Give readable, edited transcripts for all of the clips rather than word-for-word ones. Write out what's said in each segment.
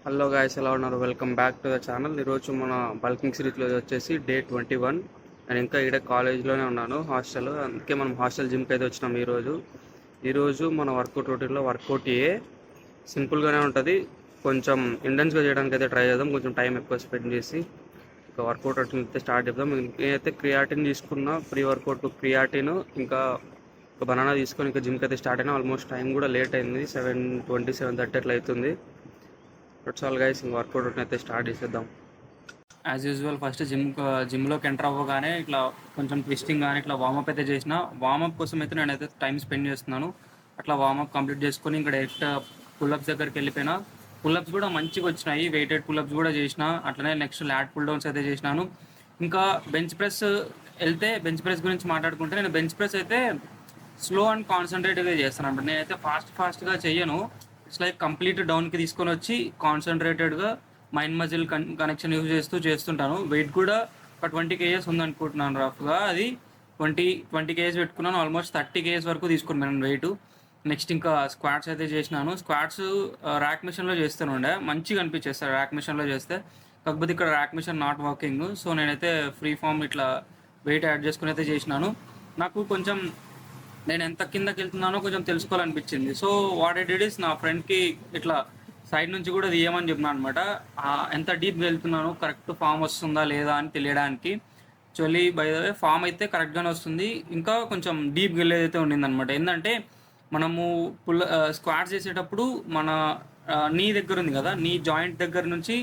Hello guys, ఎలా ఉన్నారు? Welcome back to the channel. ఈరోజు మన బల్కింగ్ సిరీస్లో వచ్చేసి డే 21. నేను ఇంకా ఈడే కాలేజ్లోనే ఉన్నాను, హాస్టల్. అందుకే మనం హాస్టల్ జిమ్కి అయితే వచ్చినాం ఈరోజు మన వర్కౌట్ రొటీన్లో వర్కౌట్ సింపుల్గానే ఉంటుంది. కొంచెం ఇంటెన్స్గా చేయడానికి అయితే ట్రై చేద్దాం, కొంచెం టైం ఎక్కువ స్పెండ్ చేసి ఇంకా వర్కౌట్ రొటీన్ అయితే స్టార్ట్ చేద్దాం. నేనైతే క్రియాటిన్ తీసుకున్నా, ప్రీ వర్కౌట్ క్రియాటిన్, ఇంకా ఒక బనానా తీసుకొని ఇంకా జిమ్కి అయితే స్టార్ట్ అయినా. ఆల్మోస్ట్ టైం కూడా లేట్ అయింది, 7:20 7:30 అట్లా అవుతుంది. దట్స్ ఆల్ గైస్, ఇంక వర్కౌట్ అయితే స్టార్ట్ చేసేద్దాం. యాజ్ యూజువల్ ఫస్ట్ జిమ్లోకి ఎంటర్ అవ్వగానే ఇట్లా కొంచెం ట్విస్టింగ్ కానీ ఇట్లా వార్మప్ అయితే చేసిన. వార్మప్ కోసం అయితే నేనైతే టైం స్పెండ్ చేస్తున్నాను. అట్లా వార్మప్ కంప్లీట్ చేసుకొని ఇంకా డైరెక్ట్ పుల్అప్స్ దగ్గరికి వెళ్ళిపోయినా. పుల్అప్స్ కూడా మంచిగా వచ్చినాయి, వెయిటెడ్ పుల్అప్స్ కూడా చేసిన. అట్లనే నెక్స్ట్ ల్యాట్ పుల్ డౌన్స్ అయితే చేసినాను. ఇంకా బెంచ్ ప్రెస్ వెళ్తే, బెంచ్ ప్రెస్ గురించి మాట్లాడుకుంటే, నేను బెంచ్ ప్రెస్ అయితే స్లో అండ్ కాన్సన్ట్రేట్గా చేస్తాను అనమాట. నేనైతే ఫాస్ట్గా చెయ్యను. ఇట్స్ లైక్ కంప్లీట్ డౌన్కి తీసుకొని వచ్చి కాన్సన్ట్రేటెడ్గా మైండ్ మజిల్ కనెక్షన్ యూజ్ చేస్తుంటాను. వెయిట్ కూడా ఒక 20 kgs ఉందనుకుంటున్నాను రఫ్గా. అది 20 kgs పెట్టుకున్నాను. ఆల్మోస్ట్ 30 kgs వరకు తీసుకున్నాను వెయిట్. నెక్స్ట్ ఇంకా స్క్వాట్స్ అయితే చేసినాను. స్క్వాట్స్ ర్యాక్ మిషన్లో చేస్తూనే ఉండే, మంచిగా అనిపించేస్తాను ర్యాక్ మిషన్లో చేస్తే. కాకపోతే ఇక్కడ rack machine not working, so నేనైతే ఫ్రీ ఫామ్ ఇట్లా వెయిట్ యాడ్ చేసుకుని అయితే చేసినాను. నాకు కొంచెం నేను ఎంత కిందకి వెళ్తున్నానో కొంచెం తెలుసుకోవాలనిపించింది. So what I did is, నా ఫ్రెండ్కి ఇట్లా సైడ్ నుంచి కూడా తీయమని చెప్పినా అనమాట. ఎంత డీప్గా వెళ్తున్నానో, కరెక్ట్ ఫామ్ వస్తుందా లేదా అని తెలియడానికి. Actually by the way form అయితే కరెక్ట్గానే వస్తుంది, ఇంకా కొంచెం డీప్గా వెళ్ళేదైతే ఉండిందనమాట. ఏంటంటే మనము స్క్వాట్స్ చేసేటప్పుడు మన నీ దగ్గర ఉంది కదా, నీ జాయింట్ దగ్గర నుంచి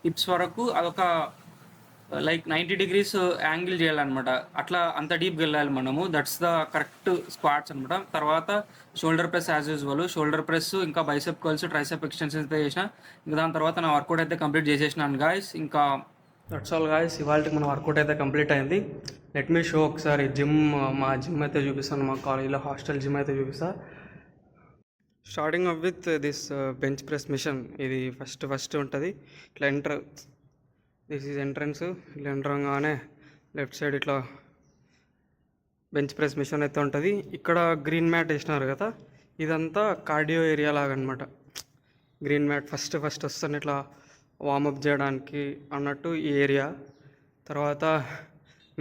హిప్స్ వరకు అదొక లైక్ 90 degrees యాంగిల్ చేయాలన్నమాట. అట్లా అంత డీప్గా వెళ్ళాలి మనము. దట్స్ ద కరెక్ట్ స్క్వాట్స్ అనమాట. తర్వాత shoulder press as usual, shoulder press, ఇంకా బైసెప్ కర్ల్స్, ట్రైసెప్ ఎక్స్టెన్షన్స్ అయితే చేసిన. ఇంకా దాని తర్వాత నా వర్కౌట్ అయితే కంప్లీట్ చేసేసినాను గాయస్. ఇంకా దట్స్ ఆల్ గాయస్, ఇవాళకి మన వర్కౌట్ అయితే కంప్లీట్ అయింది. లెట్ మీ షో ఒకసారి మా జిమ్ అయితే చూపిస్తాను, మా కాలేజీలో హాస్టల్ జిమ్ అయితే చూపిస్తా. Starting up with this bench press machine. ఇది ఫస్ట్ ఉంటుంది. ఇట్లా దిస్ ఈజ్ ఎంట్రన్స్. ఇట్లా ఎంటర్ అవగానే లెఫ్ట్ సైడ్ ఇట్లా బెంచ్ ప్రెస్ మిషన్ అయితే ఉంటుంది. ఇక్కడ గ్రీన్ మ్యాట్ వేసినారు కదా, ఇదంతా కార్డియో ఏరియా లాగా అనమాట. గ్రీన్ మ్యాట్ ఫస్ట్ వస్తాను ఇట్లా వార్మప్ చేయడానికి అన్నట్టు ఈ ఏరియా. తర్వాత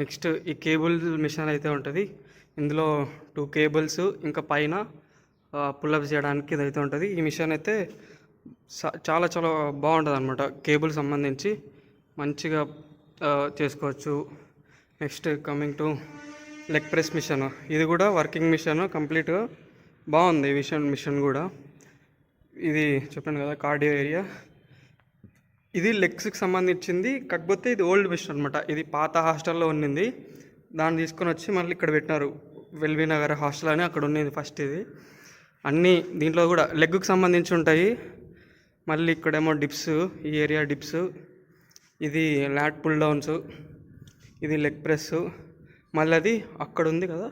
నెక్స్ట్ ఈ కేబుల్ మిషన్ అయితే ఉంటుంది. ఇందులో 2 కేబుల్స్, ఇంకా పైన పుల్అప్స్ చేయడానికి ఇదైతే ఉంటుంది. ఈ మిషన్ అయితే చాలా బాగుంటుంది అనమాట. కేబుల్ సంబంధించి మంచిగా చేసుకోవచ్చు. Next coming to leg press machine. ఇది కూడా వర్కింగ్ మిషన్, కంప్లీట్గా బాగుంది ఈ మిషన్ కూడా. ఇది చెప్పాను కదా కార్డియో ఏరియా. ఇది లెగ్స్కి సంబంధించింది, కాకపోతే ఇది ఓల్డ్ మిషన్ అనమాట. ఇది పాత హాస్టల్లో ఉన్నింది, దాన్ని తీసుకొని వచ్చి మళ్ళీ ఇక్కడ పెట్టినారు. ఎల్బీ నగర్ హాస్టల్ అని అక్కడ ఉన్నది ఫస్ట్. ఇది అన్నీ దీంట్లో కూడా లెగ్కి సంబంధించి ఉంటాయి. మళ్ళీ ఇక్కడేమో డిప్స్, ఈ ఏరియా డిప్స్. ఇది ల్యాట్ పుల్ డౌన్స్, ఇది లెగ్ ప్రెస్. మళ్ళీ అది అక్కడ ఉంది కదా,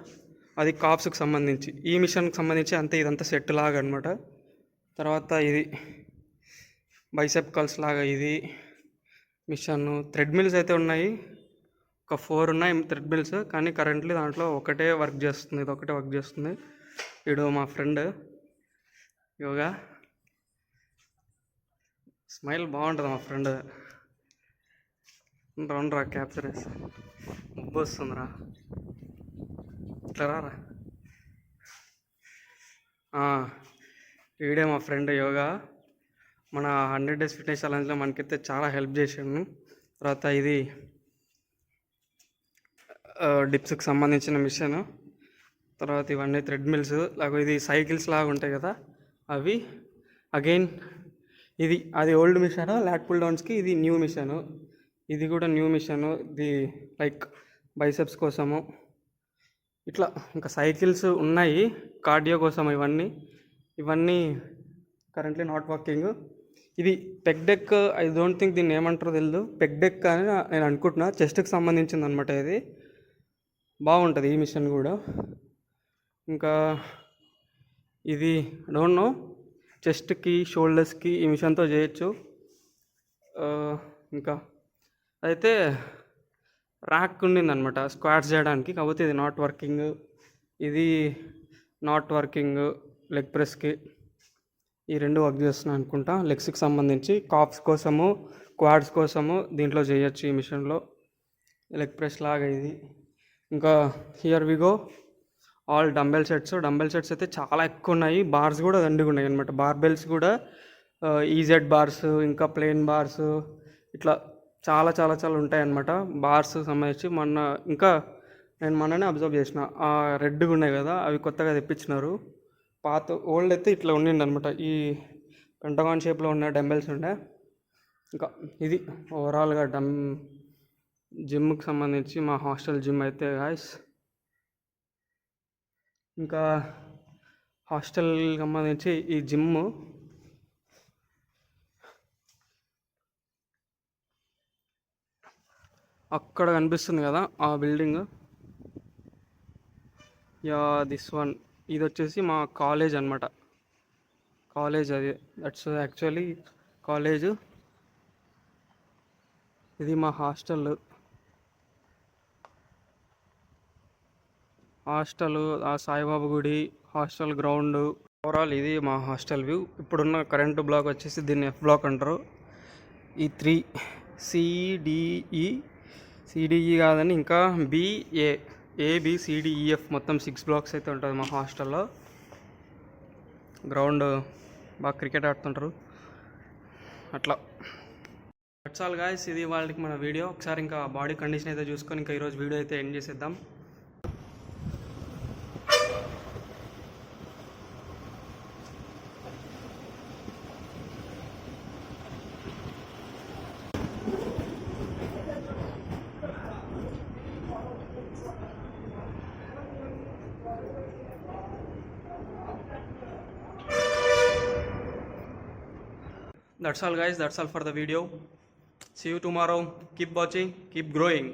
అది కాప్స్కి సంబంధించి. ఈ మిషన్కి సంబంధించి అంతే, ఇదంతా సెట్ లాగా అనమాట. తర్వాత ఇది బైసెప్ కర్ల్స్ లాగా ఇది మిషన్. థ్రెడ్ మిల్స్ అయితే ఉన్నాయి, ఒక 4 ఉన్నాయి థ్రెడ్ మిల్స్. కానీ కరెంట్లీ దాంట్లో ఇది ఒకటే వర్క్ చేస్తుంది. వీడు మా ఫ్రెండ్ యోగా. స్మైల్ బాగుంటుంది మా ఫ్రెండ్. రౌండ్రా క్యాప్చర్ వేస్తా, ముబ్బు వస్తుందిరా, ఇట్లా రారా. వీడే మా ఫ్రెండ్ యోగా. మన 100 days ఫిట్నెస్ ఛాలెంజ్లో మనకైతే చాలా హెల్ప్ చేసాను. తర్వాత ఇది డిప్స్కి సంబంధించిన మిషన్. తర్వాత ఇవన్నీ థ్రెడ్ మిల్స్ లాగా, ఇది సైకిల్స్ లాగా ఉంటాయి కదా అవి. అగైన్ అది ఓల్డ్ మిషన్ ల్యాట్ పుల్ డౌన్స్కి, ఇది న్యూ మిషను. ఇది కూడా న్యూ మిషను, ఇది లైక్ బైసెప్స్ కోసము. ఇట్లా ఇంకా సైకిల్స్ ఉన్నాయి కార్డియో కోసం. ఇవన్నీ కరెంట్లీ నాట్ వర్కింగ్. ఇది peg deck. I don't think దీన్ని ఏమంటారో తెలియదు, పెగ్ డెక్ అని నేను అనుకుంటున్నా. చెస్ట్కి సంబంధించింది అనమాట. ఇది బాగుంటుంది ఈ మిషన్ కూడా. ఇంకా ఇది డోంట్ నో, చెస్ట్కి షోల్డర్స్కి ఈ మిషన్తో చేయొచ్చు. ఇంకా అయితే ర్యాక్ ఉండిందనమాట స్క్వాట్స్ చేయడానికి, కాకపోతే ఇది నాట్ వర్కింగ్. ఇది నాట్ వర్కింగ్ లెగ్ ప్రెస్కి. ఈ రెండు వర్క్ చేస్తున్నాను అనుకుంటా. లెగ్స్కి సంబంధించి కాప్స్ కోసము, క్వాడ్స్ కోసము దీంట్లో చేయొచ్చు ఈ మిషన్లో. లెగ్ ప్రెస్ లాగా ఇది. ఇంకా here we go all dumbbell sets అయితే చాలా ఎక్కువ ఉన్నాయి. బార్స్ కూడా దండిగా ఉన్నాయి అనమాట. బార్బెల్స్ కూడా ఈజెడ్ బార్స్, ఇంకా ప్లెయిన్ బార్స్, ఇట్లా చాలా చాలా చాలా ఉంటాయి అన్నమాట. బార్స్ సంబంధించి ఇంకా నేను మొన్ననే అబ్జర్వ్ చేసిన రెడ్గా ఉన్నాయి కదా, అవి కొత్తగా తెప్పించినారు. పాత ఓల్డ్ అయితే ఇట్లా ఉండిండి అనమాట. ఈ పెంటగాన్ షేప్లో ఉన్న డంబెల్స్ ఉండే. ఇంకా ఇది ఓవరాల్గా జిమ్కి సంబంధించి మా హాస్టల్ జిమ్ అయితే గాయస్. ఇంకా హాస్టల్ సంబంధించి ఈ జిమ్ అక్కడ కనిపిస్తుంది కదా ఆ బిల్డింగ్, యా దిస్ వన్. ఇది వచ్చేసి మా కాలేజ్ అనమాట. కాలేజ్ అది, దట్స్ యాక్చువల్లీ కాలేజ్. ఇది మా హాస్టల్. ఆ సాయిబాబా గుడి, హాస్టల్ గ్రౌండ్, ఓవరాల్ ఇది మా హాస్టల్ వ్యూ. ఇప్పుడున్న కరెంటు బ్లాక్ వచ్చేసి దీన్ని F బ్లాక్ అంటారు. ఈ 3 సిడిఈ కాదని ఇంకా ABCDEF మొత్తం 6 బ్లాక్స్ అయితే ఉంటుంది మా హాస్టల్లో. గ్రౌండ్ బాగా క్రికెట్ ఆడుతుంటారు అట్లా. దట్స్ ఆల్ గాయ్స్, ఇది వాళ్ళకి మన వీడియో. ఒకసారి ఇంకా బాడీ కండిషన్ అయితే చూసుకొని ఇంకా ఈరోజు వీడియో అయితే ఎండ్ చేసేద్దాం. That's all guys, that's all for the video. See you tomorrow. Keep watching, keep growing.